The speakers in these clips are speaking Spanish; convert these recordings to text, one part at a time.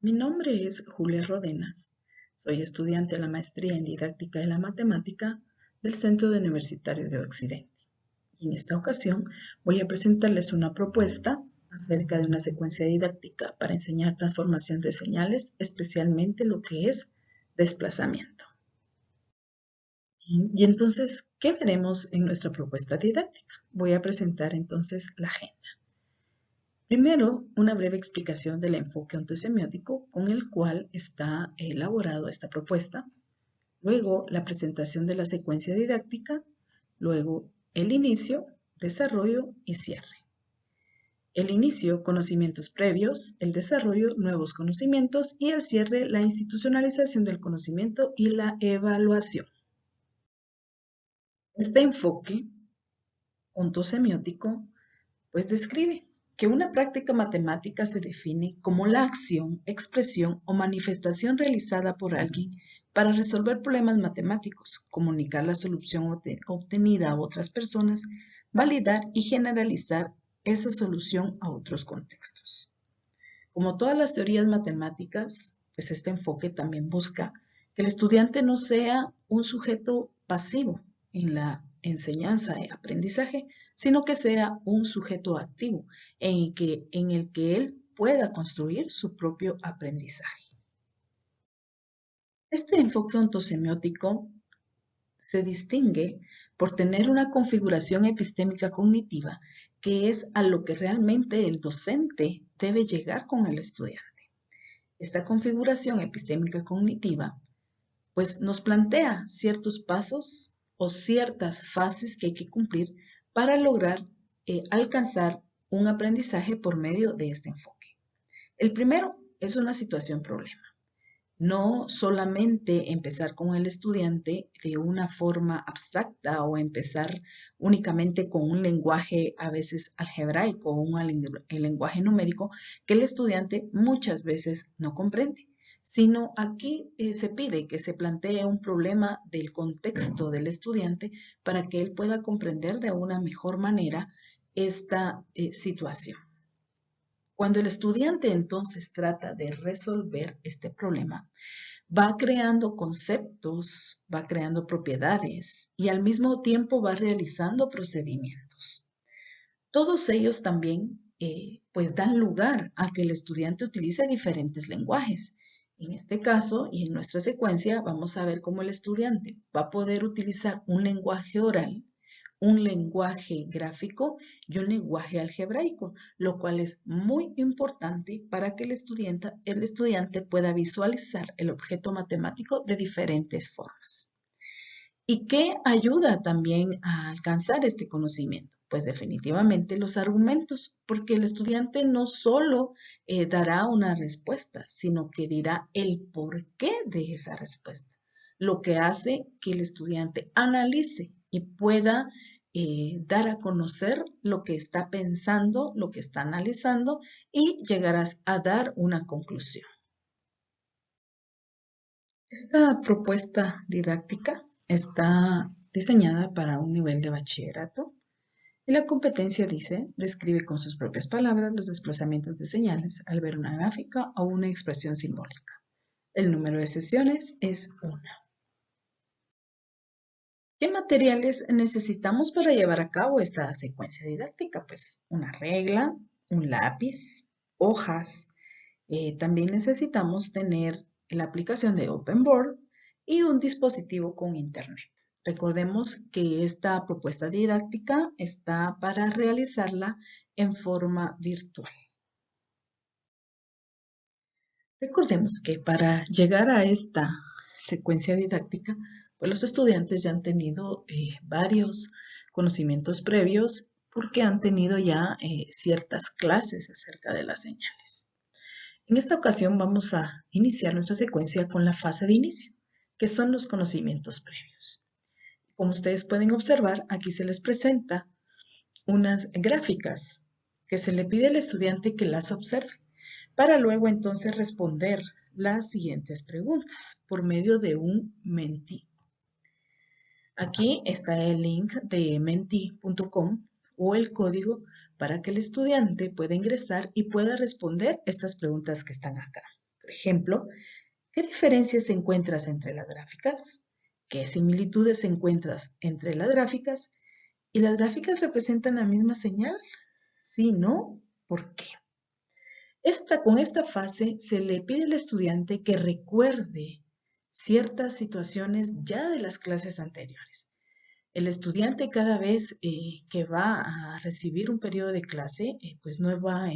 Mi nombre es Julia Rodenas. Soy estudiante de la maestría en didáctica de la matemática del Centro Universitario de Occidente. Y en esta ocasión voy a presentarles una propuesta acerca de una secuencia didáctica para enseñar transformación de señales, especialmente lo que es desplazamiento. Y entonces, ¿qué veremos en nuestra propuesta didáctica? Voy a presentar entonces la agenda. Primero, una breve explicación del enfoque ontosemiótico con el cual está elaborado esta propuesta. Luego, la presentación de la secuencia didáctica. Luego, el inicio, desarrollo y cierre. El inicio, conocimientos previos. El desarrollo, nuevos conocimientos. Y el cierre, la institucionalización del conocimiento y la evaluación. Este enfoque ontosemiótico pues describe que una práctica matemática se define como la acción, expresión o manifestación realizada por alguien para resolver problemas matemáticos, comunicar la solución obtenida a otras personas, validar y generalizar esa solución a otros contextos. Como todas las teorías matemáticas, pues este enfoque también busca que el estudiante no sea un sujeto pasivo en la enseñanza y aprendizaje, sino que sea un sujeto activo en el que él pueda construir su propio aprendizaje. Este enfoque ontosemiótico se distingue por tener una configuración epistémica cognitiva que es a lo que realmente el docente debe llegar con el estudiante. Esta configuración epistémica cognitiva pues nos plantea ciertos pasos o ciertas fases que hay que cumplir para lograr alcanzar un aprendizaje por medio de este enfoque. El primero es una situación problema. No solamente empezar con el estudiante de una forma abstracta o empezar únicamente con un lenguaje a veces algebraico o el lenguaje numérico que el estudiante muchas veces no comprende, sino aquí se pide que se plantee un problema del contexto del estudiante para que él pueda comprender de una mejor manera esta situación. Cuando el estudiante entonces trata de resolver este problema, va creando conceptos, va creando propiedades y al mismo tiempo va realizando procedimientos. Todos ellos también pues dan lugar a que el estudiante utilice diferentes lenguajes. En este caso y en nuestra secuencia vamos a ver cómo el estudiante va a poder utilizar un lenguaje oral, un lenguaje gráfico y un lenguaje algebraico, lo cual es muy importante para que el estudiante pueda visualizar el objeto matemático de diferentes formas. ¿Y qué ayuda también a alcanzar este conocimiento? Pues definitivamente los argumentos, porque el estudiante no solo dará una respuesta, sino que dirá el porqué de esa respuesta, lo que hace que el estudiante analice y pueda dar a conocer lo que está pensando, lo que está analizando y llegarás a dar una conclusión. Esta propuesta didáctica está diseñada para un nivel de bachillerato y la competencia dice, describe con sus propias palabras los desplazamientos de señales al ver una gráfica o una expresión simbólica. El número de sesiones es 1. ¿Qué materiales necesitamos para llevar a cabo esta secuencia didáctica? Pues una regla, un lápiz, hojas. También necesitamos tener la aplicación de OpenBoard y un dispositivo con internet. Recordemos que esta propuesta didáctica está para realizarla en forma virtual. Recordemos que para llegar a esta secuencia didáctica, pues los estudiantes ya han tenido varios conocimientos previos porque han tenido ya ciertas clases acerca de las señales. En esta ocasión vamos a iniciar nuestra secuencia con la fase de inicio, que son los conocimientos previos. Como ustedes pueden observar, aquí se les presenta unas gráficas que se le pide al estudiante que las observe, para luego entonces responder las siguientes preguntas por medio de un Menti. Aquí está el link de menti.com o el código para que el estudiante pueda ingresar y pueda responder estas preguntas que están acá. Por ejemplo, ¿qué diferencias encuentras entre las gráficas? ¿Qué similitudes encuentras entre las gráficas? ¿Y las gráficas representan la misma señal? ¿Sí, no? ¿Por qué? Con esta fase se le pide al estudiante que recuerde ciertas situaciones ya de las clases anteriores. El estudiante cada vez que va a recibir un periodo de clase, pues no va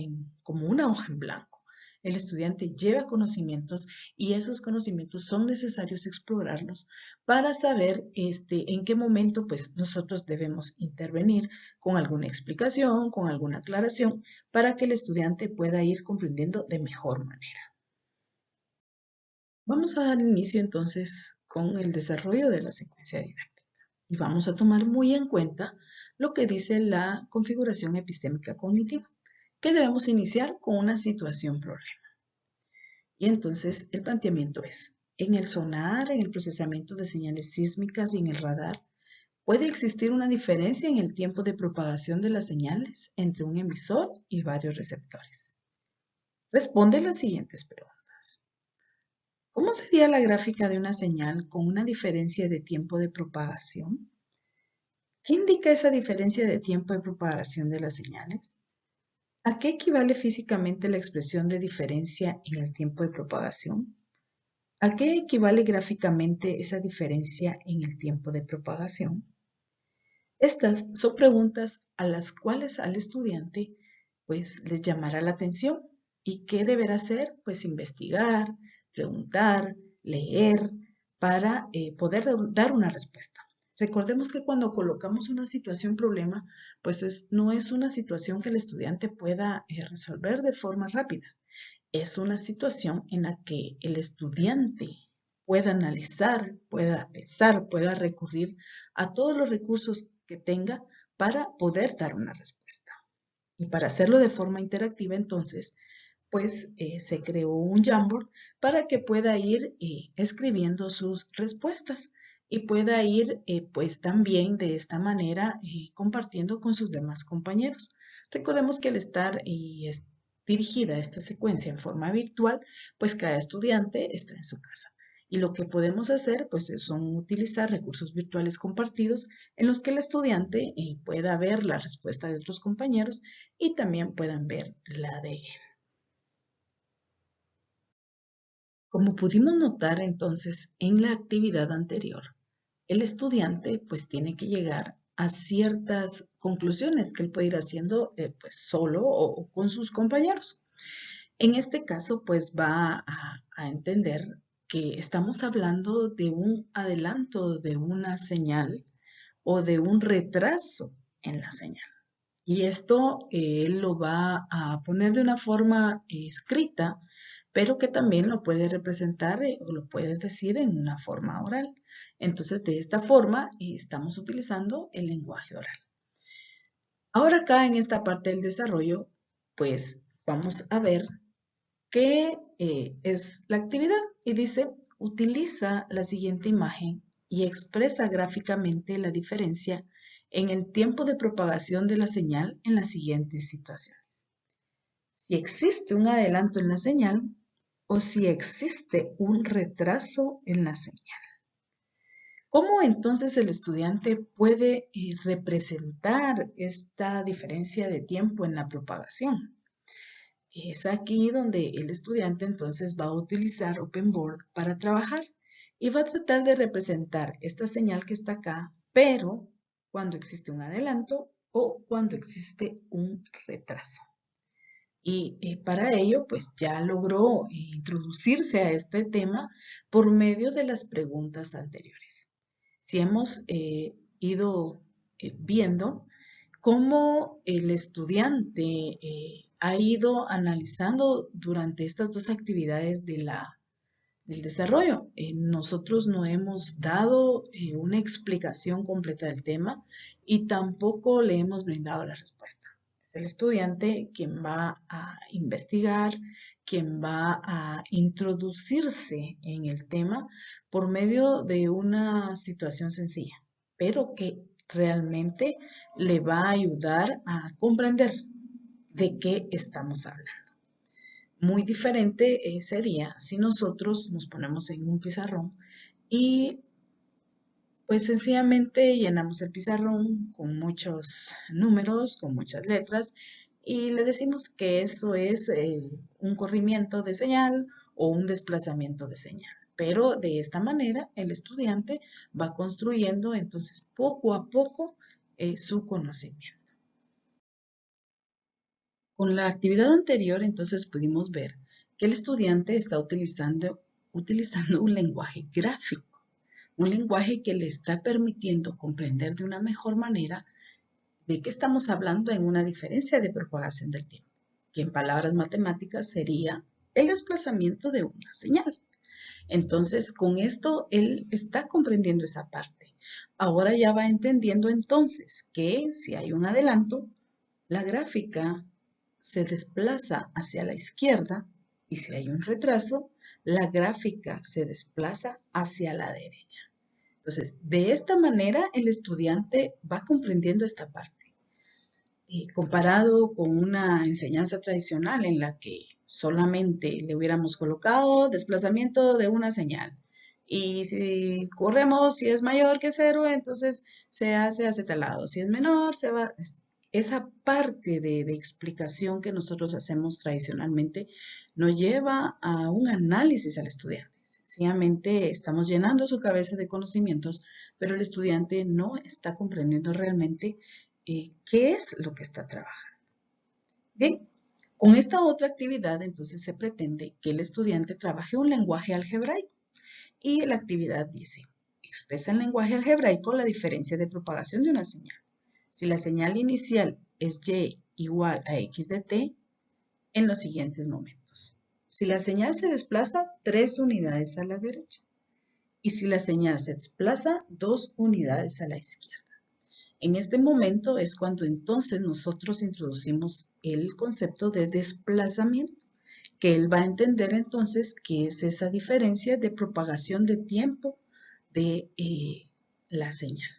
como una hoja en blanco. El estudiante lleva conocimientos y esos conocimientos son necesarios explorarlos para saber en qué momento pues nosotros debemos intervenir con alguna explicación, con alguna aclaración, para que el estudiante pueda ir comprendiendo de mejor manera. Vamos a dar inicio entonces con el desarrollo de la secuencia didáctica y vamos a tomar muy en cuenta lo que dice la configuración epistémica cognitiva, que debemos iniciar con una situación problema. Y entonces el planteamiento es, en el sonar, en el procesamiento de señales sísmicas y en el radar, ¿puede existir una diferencia en el tiempo de propagación de las señales entre un emisor y varios receptores? Responde las siguientes preguntas. ¿Cómo sería la gráfica de una señal con una diferencia de tiempo de propagación? ¿Qué indica esa diferencia de tiempo de propagación de las señales? ¿A qué equivale físicamente la expresión de diferencia en el tiempo de propagación? ¿A qué equivale gráficamente esa diferencia en el tiempo de propagación? Estas son preguntas a las cuales al estudiante pues les llamará la atención. ¿Y qué deberá hacer? Pues investigar, preguntar, leer para poder dar una respuesta. Recordemos que cuando colocamos una situación problema, pues no es una situación que el estudiante pueda resolver de forma rápida. Es una situación en la que el estudiante pueda analizar, pueda pensar, pueda recurrir a todos los recursos que tenga para poder dar una respuesta. Y para hacerlo de forma interactiva, entonces, pues se creó un Jamboard para que pueda ir escribiendo sus respuestas y pueda ir pues también de esta manera compartiendo con sus demás compañeros. Recordemos que al estar dirigida esta secuencia en forma virtual, pues cada estudiante está en su casa. Y lo que podemos hacer pues son utilizar recursos virtuales compartidos en los que el estudiante pueda ver la respuesta de otros compañeros y también puedan ver la de él. Como pudimos notar entonces en la actividad anterior, el estudiante pues tiene que llegar a ciertas conclusiones que él puede ir haciendo pues solo o con sus compañeros. En este caso pues va a entender que estamos hablando de un adelanto de una señal o de un retraso en la señal. Y esto él lo va a poner de una forma escrita, pero que también lo puede representar o lo puedes decir en una forma oral. Entonces, de esta forma estamos utilizando el lenguaje oral. Ahora acá en esta parte del desarrollo, pues vamos a ver qué es la actividad. Y dice, utiliza la siguiente imagen y expresa gráficamente la diferencia en el tiempo de propagación de la señal en las siguientes situaciones. Si existe un adelanto en la señal o si existe un retraso en la señal. ¿Cómo entonces el estudiante puede representar esta diferencia de tiempo en la propagación? Es aquí donde el estudiante entonces va a utilizar OpenBoard para trabajar y va a tratar de representar esta señal que está acá, pero cuando existe un adelanto o cuando existe un retraso. Y para ello, pues ya logró introducirse a este tema por medio de las preguntas anteriores. Si hemos ido viendo cómo el estudiante ha ido analizando durante estas dos actividades del desarrollo. Nosotros no hemos dado una explicación completa del tema y tampoco le hemos brindado la respuesta. Es el estudiante quien va a investigar, quien va a introducirse en el tema por medio de una situación sencilla, pero que realmente le va a ayudar a comprender de qué estamos hablando. Muy diferente sería si nosotros nos ponemos en un pizarrón y pues sencillamente llenamos el pizarrón con muchos números, con muchas letras y le decimos que eso es un corrimiento de señal o un desplazamiento de señal. Pero de esta manera el estudiante va construyendo entonces poco a poco su conocimiento. Con la actividad anterior entonces pudimos ver que el estudiante está utilizando un lenguaje gráfico, un lenguaje que le está permitiendo comprender de una mejor manera de qué estamos hablando en una diferencia de propagación del tiempo, que en palabras matemáticas sería el desplazamiento de una señal. Entonces, con esto él está comprendiendo esa parte. Ahora ya va entendiendo entonces que si hay un adelanto, la gráfica se desplaza hacia la izquierda y si hay un retraso, la gráfica se desplaza hacia la derecha. Entonces, de esta manera el estudiante va comprendiendo esta parte. Comparado con una enseñanza tradicional en la que solamente le hubiéramos colocado desplazamiento de una señal. Y si corremos, si es mayor que cero, entonces se hace hacia tal lado. Si es menor, se va. Esa parte de explicación que nosotros hacemos tradicionalmente nos lleva a un análisis al estudiante. Sencillamente estamos llenando su cabeza de conocimientos, pero el estudiante no está comprendiendo realmente qué es lo que está trabajando. Bien, con esta otra actividad entonces se pretende que el estudiante trabaje un lenguaje algebraico y la actividad dice, expresa en lenguaje algebraico la diferencia de propagación de una señal. Si la señal inicial es y igual a x de t en los siguientes momentos. Si la señal se desplaza 3 unidades a la derecha y si la señal se desplaza 2 unidades a la izquierda. En este momento es cuando entonces nosotros introducimos el concepto de desplazamiento, que él va a entender entonces qué es esa diferencia de propagación de tiempo de la señal.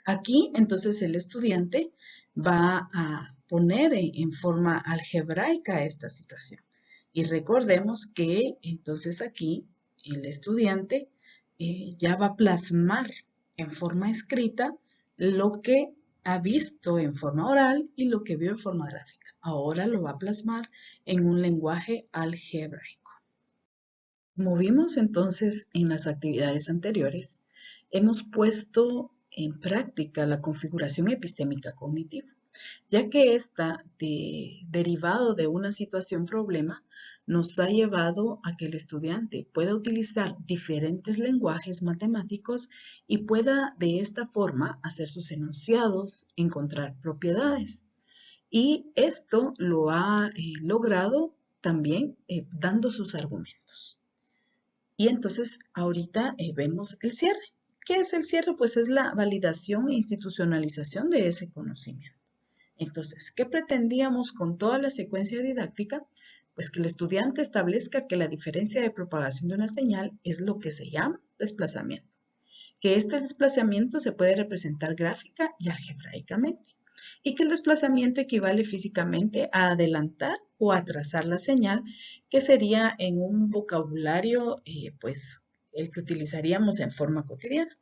Aquí entonces el estudiante va a poner en forma algebraica esta situación. Y recordemos que entonces aquí el estudiante ya va a plasmar en forma escrita lo que ha visto en forma oral y lo que vio en forma gráfica. Ahora lo va a plasmar en un lenguaje algebraico. Como vimos entonces en las actividades anteriores, hemos puesto en práctica la configuración epistémica cognitiva, ya que esta, derivado de una situación problema, nos ha llevado a que el estudiante pueda utilizar diferentes lenguajes matemáticos y pueda de esta forma hacer sus enunciados, encontrar propiedades. Y esto lo ha logrado también dando sus argumentos. Y entonces ahorita vemos el cierre. ¿Qué es el cierre? Pues es la validación e institucionalización de ese conocimiento. Entonces, ¿qué pretendíamos con toda la secuencia didáctica? Pues que el estudiante establezca que la diferencia de propagación de una señal es lo que se llama desplazamiento. Que este desplazamiento se puede representar gráfica y algebraicamente. Y que el desplazamiento equivale físicamente a adelantar o atrasar la señal, que sería en un vocabulario, pues, el que utilizaríamos en forma cotidiana.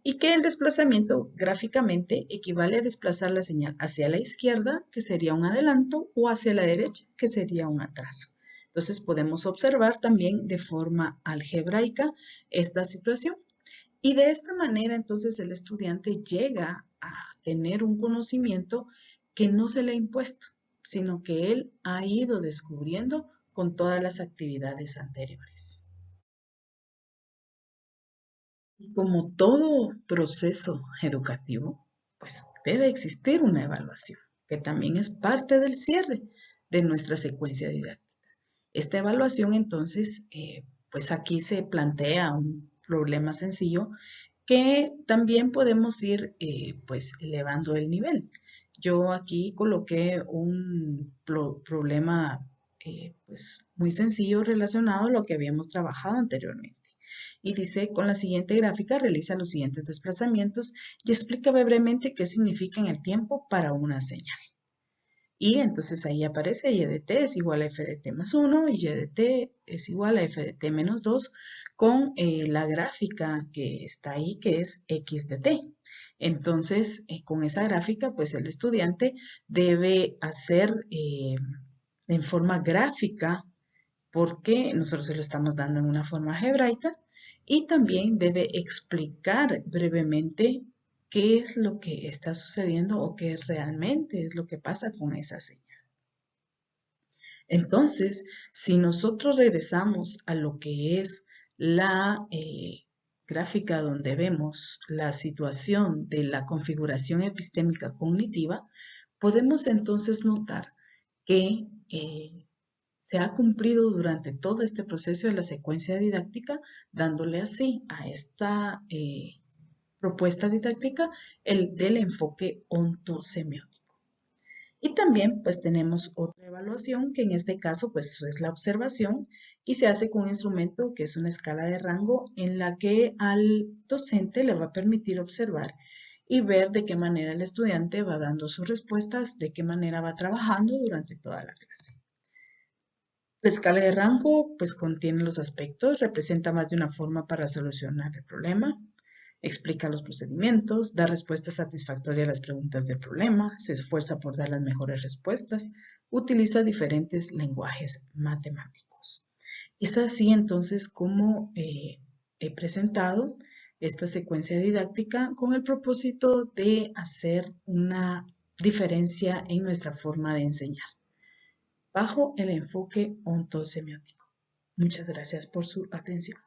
Y que el desplazamiento gráficamente equivale a desplazar la señal hacia la izquierda, que sería un adelanto, o hacia la derecha, que sería un atraso. Entonces podemos observar también de forma algebraica esta situación. Y de esta manera entonces el estudiante llega a tener un conocimiento que no se le ha impuesto, sino que él ha ido descubriendo con todas las actividades anteriores. Y como todo proceso educativo, pues debe existir una evaluación, que también es parte del cierre de nuestra secuencia didáctica. Esta evaluación entonces, pues aquí se plantea un problema sencillo que también podemos ir pues elevando el nivel. Yo aquí coloqué un problema pues muy sencillo relacionado a lo que habíamos trabajado anteriormente. Y dice, con la siguiente gráfica realiza los siguientes desplazamientos y explica brevemente qué significa en el tiempo para una señal. Y entonces ahí aparece y de t es igual a f de t más 1 y y de t es igual a f de t menos 2 con la gráfica que está ahí, que es x de t. Entonces, con esa gráfica, pues el estudiante debe hacer en forma gráfica, porque nosotros se lo estamos dando en una forma algebraica, y también debe explicar brevemente qué es lo que está sucediendo o qué realmente es lo que pasa con esa señal. Entonces, si nosotros regresamos a lo que es la gráfica donde vemos la situación de la configuración epistémica cognitiva, podemos entonces notar que se ha cumplido durante todo este proceso de la secuencia didáctica, dándole así a esta propuesta didáctica el del enfoque ontosemiótico. Y también pues tenemos otra evaluación que en este caso pues es la observación y se hace con un instrumento que es una escala de rango en la que al docente le va a permitir observar y ver de qué manera el estudiante va dando sus respuestas, de qué manera va trabajando durante toda la clase. La escala de rango pues contiene los aspectos, representa más de una forma para solucionar el problema, explica los procedimientos, da respuestas satisfactorias a las preguntas del problema, se esfuerza por dar las mejores respuestas, utiliza diferentes lenguajes matemáticos. Es así entonces como he presentado esta secuencia didáctica con el propósito de hacer una diferencia en nuestra forma de enseñar, bajo el enfoque ontosemiótico. Muchas gracias por su atención.